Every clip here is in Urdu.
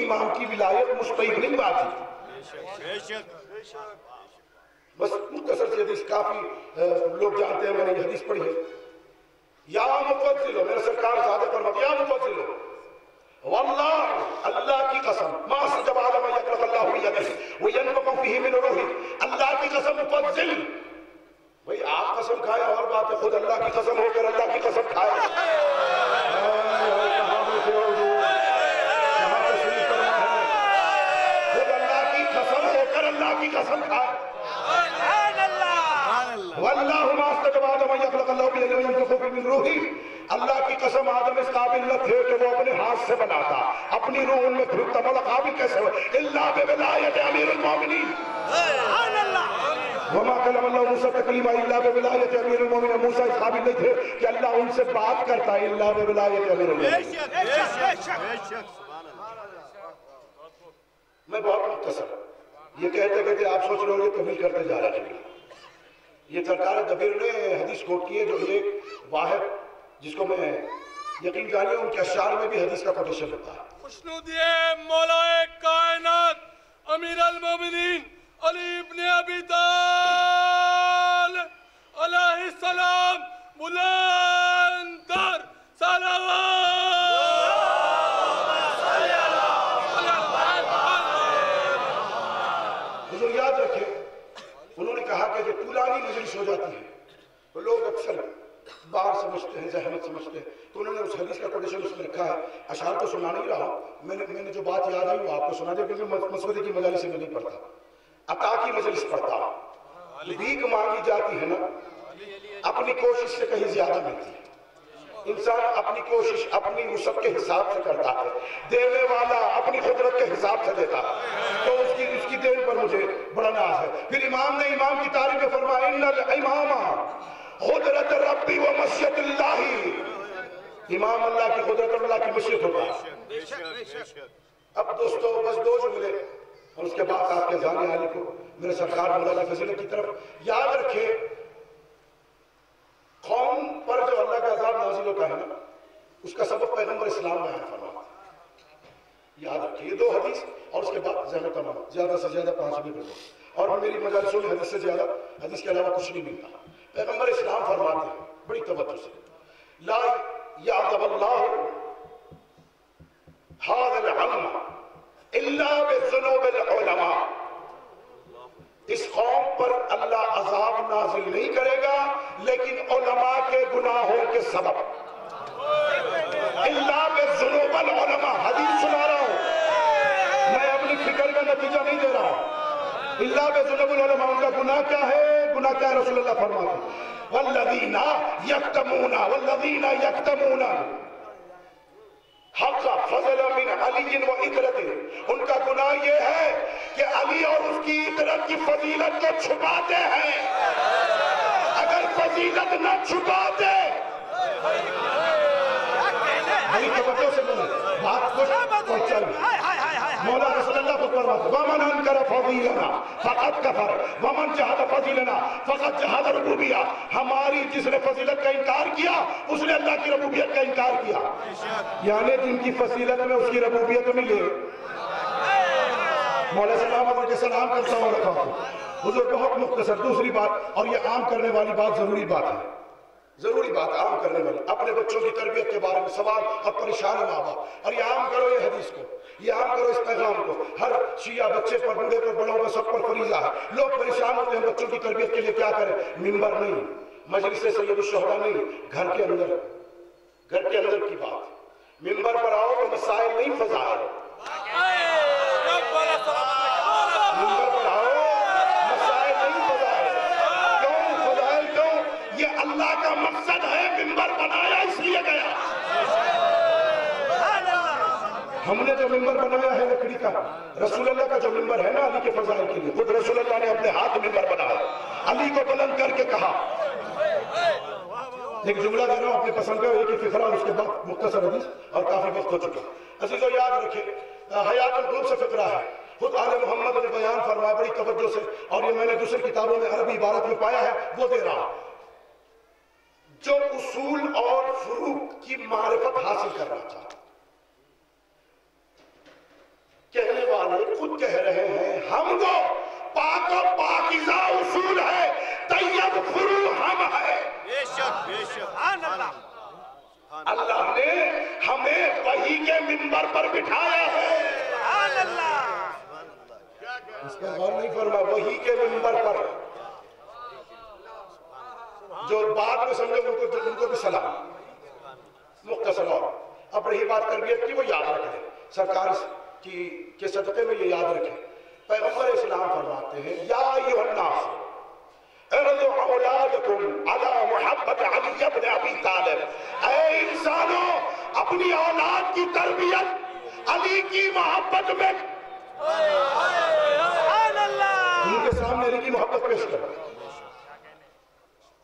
امام کی ولایت مستحق نہیں واجب. بس مختصر سی حدیث کافی لوگ جانتے ہیں، میں نے یہ حدیث پڑھی ہے. یا مفضلو، میرا سرکار صادق فرماتے یا مفضلو واللہ، اللہ کی قسم، ما استجاب آدم یخلق اللہ بیدہ وینفخ فیہ من روحہ، اللہ کی قسم مفضل. بھئی آپ قسم کھائے اور بات ہے، خود اللہ کی قسم ہو کر اللہ کی قسم کھائے. کہاں بیٹھے ہو حضور، کہاں تشریف فرما ہے؟ خود اللہ کی قسم ہو کر اللہ کی قسم کھائے. واللہ ما استجاب آدم یخلق اللہ بیدہ وینفخ فیہ من روحہ، اللہ کی قسم آدم اس قابل نہ تھے کہ وہ اپنے ہاتھ سے بناتا، اپنی روح ان میں پھرتا، مولا قابل کیسے ہو؟ اللہ بولایت امیر المومنین. وما کلم اللہ موسیٰ تکلیما الا بولایت امیر المومنین. موسیٰ اس قابل نہیں تھے کہ اللہ ان سے بات کرتا الا بولایت امیر المومنین. میں بہت مختصر یہ کہتے کہتے آپ سوچ رہے ہوں گے طویل کرتے جا رہے ہیں. یہ سرکار دبیر نے حدیث کوٹ کی ہے جو ایک واحد جس کو میں یقین جانیے ان کے اشعار میں بھی حدیث کا کوٹیشن ہوتا ہے. خوشنودی مولا کائنات امیر المومنین علی ابن ابی طالب علیہ السلام بلند در حضور یاد رکھیں، انہوں نے کہا کہ جو طولانی مجلس ہو جاتی ہے تو لوگ اکثر بار سمجھتے ہیں، زحمت سمجھتے ہیں، تو انہوں نے اس حدیث کا کوٹیشن اس میں رکھا ہے. اشعار تو سنا نہیں رہا، میں نے جو بات یاد آئی وہ آپ کو سنا دیا، کیونکہ مسودے کی مجالس سے میں نہیں پڑھتا، عطا کی مجلس پڑھتا. بھیک مانگی جاتی ہے نا، اپنی کوشش سے کہیں زیادہ ملتی ہے. انسان اپنی کوشش اپنی وسعت کے حساب سے کرتا ہے، دینے والا اپنی قدرت کے حساب سے دیتا ہے، تو اس کی دین پر مجھے بڑا ناز ہے. پھر امام نے امام کی تعریف میں فرمایا ان الامام قدرت ربی و مشیت اللہ، امام اللہ کی قدرت اور اللہ کی مشیت ہوتا ہے. اب دوستو بس دو جملے اور اس کے بعد آپ کے ذہن عالی کو میرے سرکار مولا فضیلت کی طرف. یاد رکھیں قوم پر جو اللہ کا عذاب نازل ہوتا ہے نا، اس کا سبب پیغمبر اسلام بیان فرماتا ہے. یاد رکھیں یہ دو حدیث اور اس کے بعد ذہن تمام زیادہ سے زیادہ 5 بھی بولو، اور میری مجالسوں میں حدیث سے زیادہ حدیث کے علاوہ کچھ نہیں ملتا. پیغمبر اسلام فرماتے ہیں بڑی توجہ سے، لا یعذب اللہ هذا العلم الا بذنوب العلماء، اس قوم پر اللہ عذاب نازل نہیں کرے گا لیکن علماء کے گناہوں کے سبب. الا بذنوب العلماء، حدیث سنا رہا ہوں، میں اپنی فکر کا نتیجہ نہیں دے رہا ہوں. الا بذنوب العلماء، ان کا گناہ کیا ہے؟ گناہ کیا ہے؟ رسول اللہ فرماتے ہیں والذین یکتمون حق فضل من علی و عطرت، ان کا گناہ یہ ہے کہ علی اور اس کی عطرت کی فضیلت کو چھپاتے ہیں. اگر فضیلت نہ چھپاتے، بڑی توجہ سے بولے بات کچھ پہنچا مولا رسول اللہ کو فرماتے ومن انکر فضیلنا فقط کفر ومن جہد فضیلنا فقط جہد ربوبیہ، ہماری جس نے فضیلت کا انکار کیا اس نے اللہ کی ربوبیت کا انکار کیا. یعنی جن کی فضیلت میں اس کی ربوبیت ملے. مولا سلام کے سلام کرتا ہوں رکھا ہوں. حضور بہت مختصر دوسری بات، اور یہ عام کرنے والی بات ضروری بات ہے، ضروری بات عام کرنے والی، اپنے بچوں کی تربیت کے بارے میں سوال اور پریشان ماں باپ، اور یہ عام کرو یہ حدیث کو، یہ عام کرو اس پیغام کو. ہر شیعہ بچے پر بوڑھے پر بڑوں پر سب پر فریضہ ہے. لوگ پریشان ہوتے ہیں بچوں کی تربیت کے لیے کیا کریں؟ ممبر نہیں، مجلس سید الشہداء نہیں، گھر کے اندر کی بات. ممبر پر آؤ تو مسائل نہیں فضائل، ممبر پر آؤ مسائل نہیں فضائل. کیوں فضائل؟ کیوں؟ یہ اللہ کا مقصد ہے، ممبر بنایا اس لیے گیا. ہم نے جو ممبر بنایا ہے لکڑی کا، رسول اللہ کا جو ممبر ہے نا علی کے فضائل کے لیے، خود رسول اللہ نے اپنے ہاتھ ممبر بنایا، علی کو بلند کر کے کہا. ایک جملہ دے رہا ہوں اپنے پسند کا، ایک ہی فقرہ اور اس کے بعد مختصر حدیث اور کافی وقت ہو چکا. عزیزو یاد رکھیں حیات القلوب سے فقرہ ہے، خود آل محمد نے بیان فرمایا بڑی توجہ سے، اور یہ میں نے دوسری کتابوں میں عربی عبارت میں پایا ہے وہ دے رہا ہوں. جو اصول اور فروع کی معرفت حاصل کرنا چاہتا، ہم کو پاک و پاکیزہ اصول ہے، طیب فرو ہم ہے۔ بے شک بے شک، اللہ نے ہمیں وحی کے منبر پر بٹھایا ہے۔ اس پر غور نہیں فرما، وحی کے منبر پر جو بات میں سمجھے ان کو بھی سلام مختصر۔ اور اب رہی بات تربیت کی، وہ یاد رکھیں، سرکار کے صدقے میں یہ یاد رکھیں، پیغمبر اسلام فرماتے ہیں یا ایھا الناس اعرضوا اولادکم علی محبت علی بن ابی طالب، اے انسانوں اپنی اولاد کی تربیت علی کی محبت میں، ان کے سامنے علی کی محبت پیش کرو۔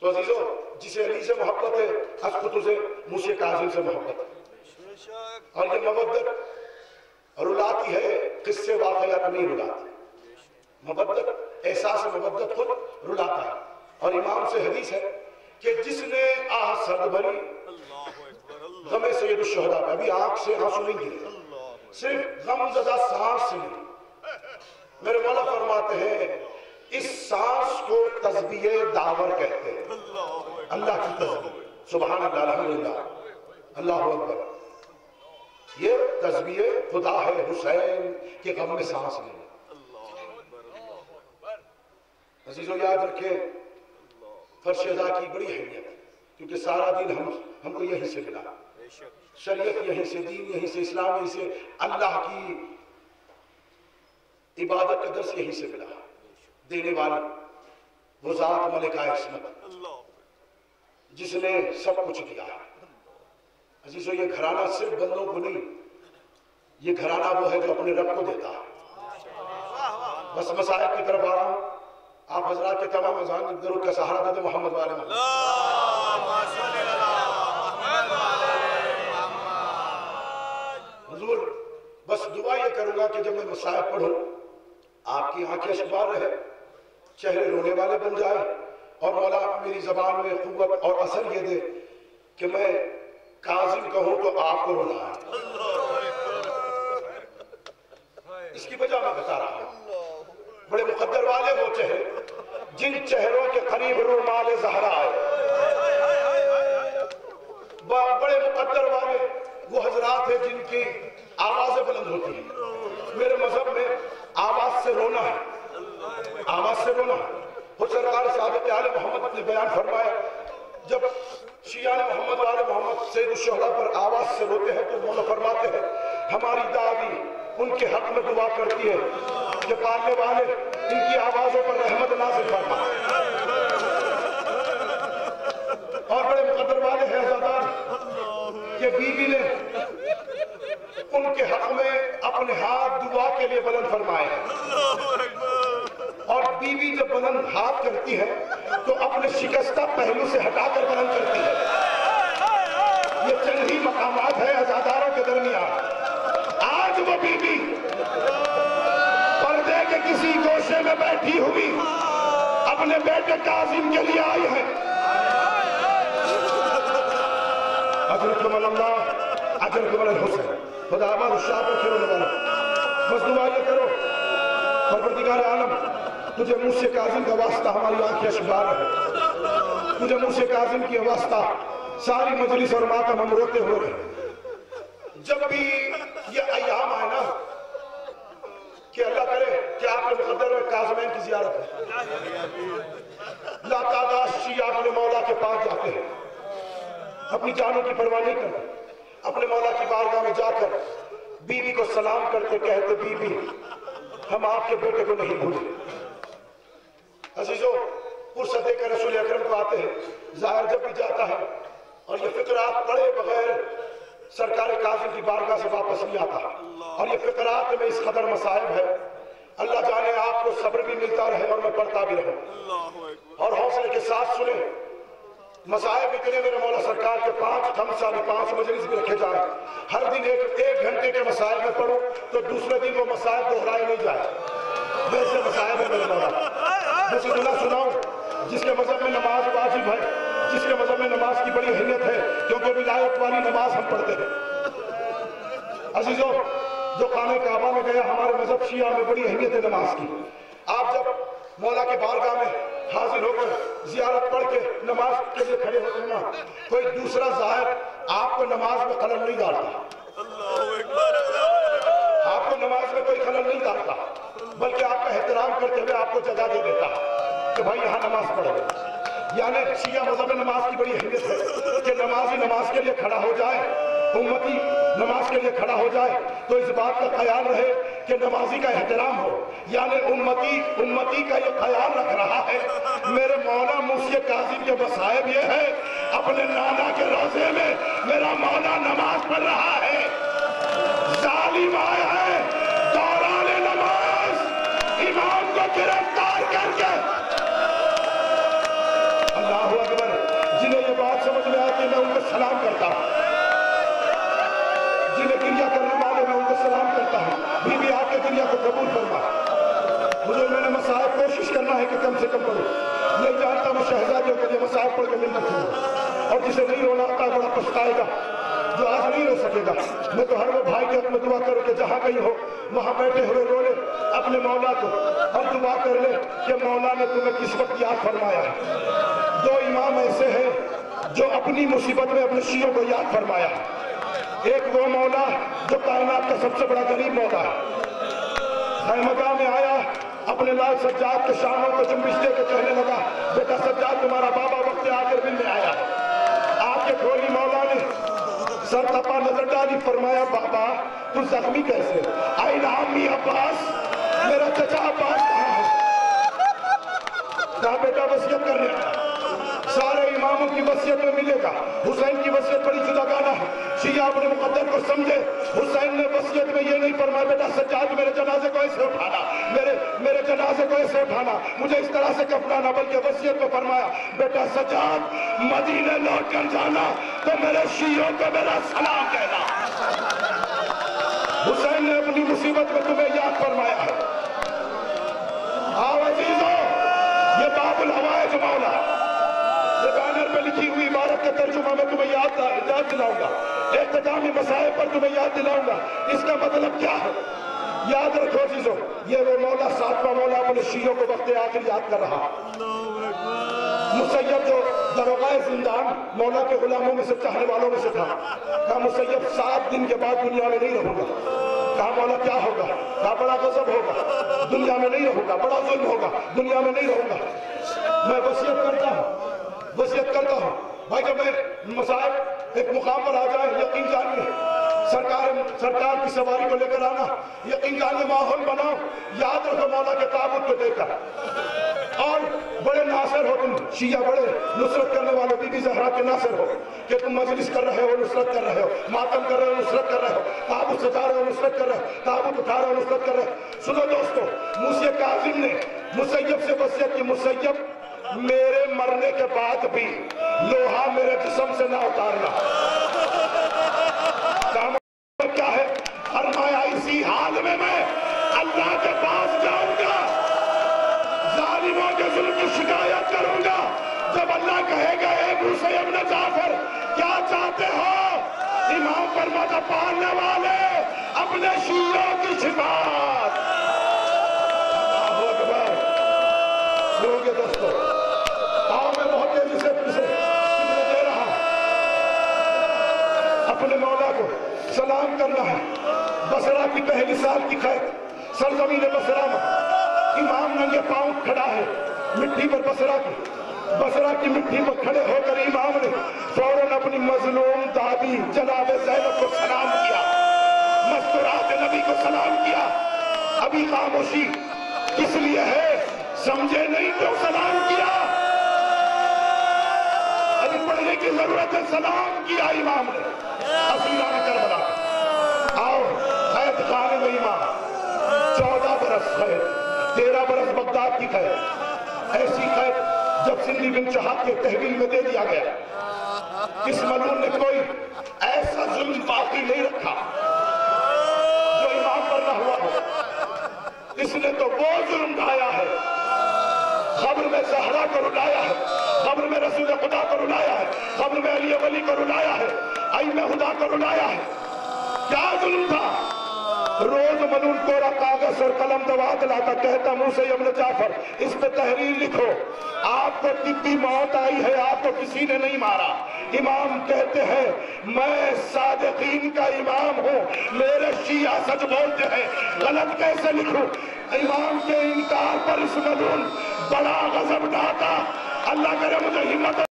تو عزیزو، جسے علی سے محبت ہے، اسقط سے موسیٰ کاظم سے محبت ہے، اور یہ مودت رلاتی ہے، قصے واقعات نہیں رلاتی۔ مودت، احساس مودت خود رلاتا ہے۔ اور امام سے حدیث ہے کہ جس نے آہ سرد بھری غم سید الشہداء پہ، ابھی آنکھ سے آنسو نہیں گرے، صرف غم زدہ سانس سے نہیں، میرے مولا فرماتے ہیں اس سانس کو تسبیح داور کہتے ہیں، اللہ کی تسبیح، سبحان اللہ الحمدللہ اللہ اکبر، یہ تسبیح خدا ہے حسین کے غم میں سانس نہیں۔ عزیزو یاد رکھیں فرش ازا کی بڑی اہمیت، کیونکہ سارا دن ہم کو یہیں سے ملا، شریعت یہیں سے، دین یہیں سے، اسلام یہیں سے، اللہ کی عبادت کا درس یہیں سے ملا۔ دینے والی وہ ذات ملکہ عصمت جس نے سب کچھ دیا ہے۔ عزیزو یہ گھرانہ صرف بندوں کو نہیں، یہ گھرانہ وہ ہے جو اپنے رب کو دیتا ہے۔ بس مسائب کی طرف آ رہا ہوں، آپ حضرات کے تمام اذان درود کا سہارا دیتے محمد والے محمد۔ حضور بس دعا یہ کروں گا کہ جب میں مسائب پڑھوں آپ کی آنکھیں شبار رہے، چہرے رونے والے بن جائے، اور مولا میری زبان میں قوت اور اثر یہ دے کہ میں کاظم کہوں تو آپ کو رونا ہے۔ اس کی وجہ میں بتا رہا ہوں، بڑے مقدر والے وہ چہرے جن چہروں کے قریب رومال زہرا آئے، بڑے مقدر والے وہ حضرات ہیں جن کی آوازیں بلند ہوتی ہیں۔ میرے مذہب میں آواز سے رونا ہے، آواز سے رونا ہے۔ وہ سرکار صادق آل محمد نے بیان فرمایا جب شیعہ محمد والے محمد سید الشہداء پر آواز سے روتے ہیں تو مولا فرماتے ہیں ہماری دادی ان کے حق میں دعا کرتی ہے کہ پالنے والے ان کی آوازوں پر رحمت نازل فرما۔ اور بڑے مقدر والے ہیں عزادار کہ بی بی نے ان کے حق میں اپنے ہاتھ دعا کے لیے بلند فرمائے ہیں، اور بی بی جب بلند ہاتھ کرتی ہے تو اپنے شکستہ پہلو سے ہٹا کر بلند کرتی ہے۔ یہ چند ہی مقامات ہیں عزاداروں کے درمیان۔ آج وہ بی بی پردے کے کسی گوشے میں بیٹھی ہوئی اپنے بیٹے کاظم کے لیے آئی ہے۔ اجرکم اللہ اجرکم الحسین، خدا آباد الشاہ پر کھیلنے والا، بس دعا یہ کرو پروردگار عالم تجھے موسیٰ کاظم کا واسطہ ہماری آنکھیں اشبار رہے، تجھے موسیٰ کاظم کی واسطہ ساری مجلس اور ماتم ہم روتے ہوئے رہے۔ جب بھی یہ ایام آئے نا کہ اللہ کرے کہ آپ کے مقدر میں کاظمین کی زیارت ہے، لا تعداد شیعہ اپنے مولا کے پاس جاتے ہیں، اپنی جانوں کی پرواہ نہیں کرتے، اپنے مولا کی بارگاہ میں جا کر بی بی کو سلام کرتے، کہتے بی بی ہم آپ کے بیٹے کو نہیں بھولے۔ عزیزو فرصت دے کر رسول اکرم کو آتے ہیں، ظاہر جب بھی جاتا ہے اور یہ فقرات پڑھے بغیر سرکار کاظم کی بارگاہ سے واپس نہیں آتا، اور یہ فقرات میں اس قدر مسائب ہے، اللہ جانے آپ کو صبر بھی ملتا رہے اور میں پڑھتا بھی رہوں، اور حوصلے کے ساتھ سنیں۔ مسائب اتنے میرے مولا سرکار کے 5 خمسہ بھی 5 مجلس بھی رکھے جائیں، ہر دن ایک گھنٹے کے مسائب میں پڑھو تو دوسرے دن وہ مسائب دہرائے نہیں جائے، ویسے مسائب ہے میرے مولا۔ جیسے دلہ سناؤں جس کے مذہب میں نماز واجب ہے، جس کے مذہب میں نماز کی بڑی اہمیت ہے، کیونکہ ولایت والی نماز ہم پڑھتے ہیں۔ عزیزو جو خانہ کعبہ میں گیا. ہمارے مذہب شیعہ میں بڑی اہمیت ہے نماز کی. آپ جب مولا کے بارگاہ میں حاضر ہو کر زیارت پڑھ کے نماز کے لیے کھڑے ہوتے ہیں نا, کوئی دوسرا ظاہر آپ کو نماز میں خلل نہیں ڈالتا. آپ کو نماز میں کوئی خلل نہیں ڈالتا, بلکہ آپ کا احترام کرتے ہوئے آپ کو جگہ دے دیتا کہ بھائی یہاں نماز پڑھو. یعنی شیعہ مذہب میں نماز کی بڑی اہمیت ہے کہ نمازی نماز کے لیے کھڑا ہو جائے, امتی نماز کے لیے کھڑا ہو جائے تو اس بات کا خیال رہے کہ نمازی کا احترام ہو. یعنی امتی کا یہ خیال رکھ رہا ہے. میرے مولا موسی کاظم کے مصائب یہ ہے, اپنے نانا کے روضے میں میرا مولا نماز پڑھ رہا ہے. ظالم آئے ہیں دوران نماز امام کو گرفتار کر کے. اللہ اکبر. جنہیں یہ بات سمجھ میں آتی میں ان کو سلام کرتا ہوں, جنہیں گریہ کرنے والے میں ان کو سلام کرتا ہوں. بی بی آپ کے گریہ کو قبول فرما. مجھے میں نے مصائب کوشش کرنا ہے کہ کم سے کم پڑھوں. نہیں جانتا میں شہزادیوں کے لیے مصائب پڑھ کے ملت ہوں, اور جسے نہیں رونا آتا بڑا پچھتائے گا. جو آج نہیں رو سکے گا, میں تو ہر وہ بھائی کے حق میں دعا کروں کہ جہاں کہیں ہو وہاں بیٹھے ہوئے رو لے اپنے مولا کو, اور دعا کر لے کہ مولا نے تمہیں کس وقت یاد فرمایا ہے. دو امام ایسے ہیں جو اپنی مصیبت میں اپنے شیعوں کو یاد فرمایا. ایک وہ مولا جو کائنات کا سب سے بڑا غریب مولا ہے. خیمگاہ میں آیا, اپنے لال سجاد کے شانوں کو جنبش دے کے کہنے لگا, بیٹا سجاد تمہارا بابا وقت آخر ملنے آیا ہے. آپ کے کھولی مولا نے سر تپا نظر ڈالی, فرمایا بابا تو زخمی کیسے؟ آئین عامی عباس, میرا چچا عباس کہاں ہے؟ کہا بیٹا وصیت کرنے آیا. سارے اماموں کی وصیت میں ملے گا, حسین کی وصیت بڑی جداگانہ ہے. شیعہ اپنے مقدر کو سمجھے. حسین نے وصیت میں یہ نہیں فرمایا بیٹا سجاد میرے جنازے کو ایسے اٹھانا, میرے جنازے کو ایسے اٹھانا, مجھے اس طرح سے کفنانا, بلکہ وصیت میں فرمایا بیٹا سجاد مدینے لوٹ کر جانا تو میرے شیعوں کو میرا سلام کہنا. حسین نے اپنی مصیبت میں تمہیں یاد فرمایا ہے. آؤ عزیزو, یہ باب الحوائج مولا, یہ بینر پہ لکھی ہوئی عبارت کا ترجمہ میں تمہیں یاد دلاؤں گا. اختتامی مسائل پر تمہیں یاد دلاؤں گا. اس کا مطلب کیا ہے یاد رکھو عزیزو, یہ وہ مولا ساتواں مولا اپنے شیعوں کو وقت آخر یاد کر رہا. مسیب جو دروغہ زندان مولا کے غلاموں میں سے, چاہنے والوں میں سے تھا, کہا مسیب 7 دن کے بعد دنیا میں نہیں رہوں گا. کہا مولا کیا ہوگا؟ کہا بڑا غضب ہوگا, دنیا میں نہیں رہوں گا, بڑا ظلم ہوگا, دنیا میں نہیں رہوں گا. میں وصیت کرتا ہوں بھائی جب میں مصائب ایک مقام پر آ جائے یقین جانیے, سرکار کی سواری کو لے کر آنا, یقین جانیے ماحول بناؤ. یاد رکھو مولا کے تابوت کو دیکھ کر, اور بڑے ناصر ہو تم شیعہ, بڑے نصرت کرنے والے, بی بی زہرا کے ناصر ہو کہ تم مجلس کر رہے ہو نصرت کر رہے ہو, ماتم کر رہے ہو نصرت کر رہے ہو, تابوت سجا رہے ہو نصرت کر رہے ہو, تابوت اٹھا رہے ہو نصرت کر رہے ہو. سنو دوستو, موسی کاظم نے مسیب سے وصیت کی, مسیب میرے مرنے کے بعد بھی لوہا میرے جسم سے نہ اتارنا. کیا ہے فرمایا, اسی حال میں اللہ کے پاس جاؤں گا, ظالموں کے ظلم کی شکایت کروں گا. جب اللہ کہے گا اے موسی ابن جعفر کیا چاہتے ہو, امام فرماتا پالنے والے اپنے شیعوں کی شفاعت. اللہ اکبر. سنوگے دوستو, آؤ میں بہت تیزی سے دے رہا ہوں. اپنے مولا کو سلام کرنا ہے. بصرہ کی پہلی سال کی خیر, سرزمین بصرہ میں امام ننگے پاؤں کھڑا ہے مٹی پر. بصرہ کی مٹی پر کھڑے ہو کر امام نے فوراً اپنی مظلوم دادی جناب زینب کو سلام کیا, مستورات نبی کو سلام کیا. ابھی خاموشی کس لیے ہے سمجھے نہیں تو سلام کیا, ابھی پڑھنے کی ضرورت ہے. سلام کیا امام نے اسیران کربلا. آؤ قید خانے میں امام 14 برس قید, 13 برس بغداد کی قید. ایسی قید جب سندھی بن چہاد کے تحویل میں دے دیا گیا, اس ملعون نے کوئی ایسا ظلم باقی نہیں رکھا جو امام پر نہ ہوا ہو. اس نے تو وہ ظلم ڈھایا ہے, قبر میں زہرا کو رلایا ہے, قبر میں رسول خدا کو رلایا ہے, قبر میں علی ولی کو رلایا ہے, ائمہ خدا کو رلایا ہے. کیا ظلم تھا روز ملون کوڑا کاغذ اور قلم دوات لاتا، کہتا موسیٰ ابن جعفر اس پہ تحریر لکھو، آپ کو طبی موت آئی ہے، آپ کو کسی نے نہیں مارا۔ امام کہتے ہیں میں صادقین کا امام ہوں، میرے شیعہ سچ بولتے ہیں، غلط کیسے لکھوں؟ امام کے انکار پر اس ملون بڑا غضب ڈھاتا۔ اللہ کرے مجھے ہمت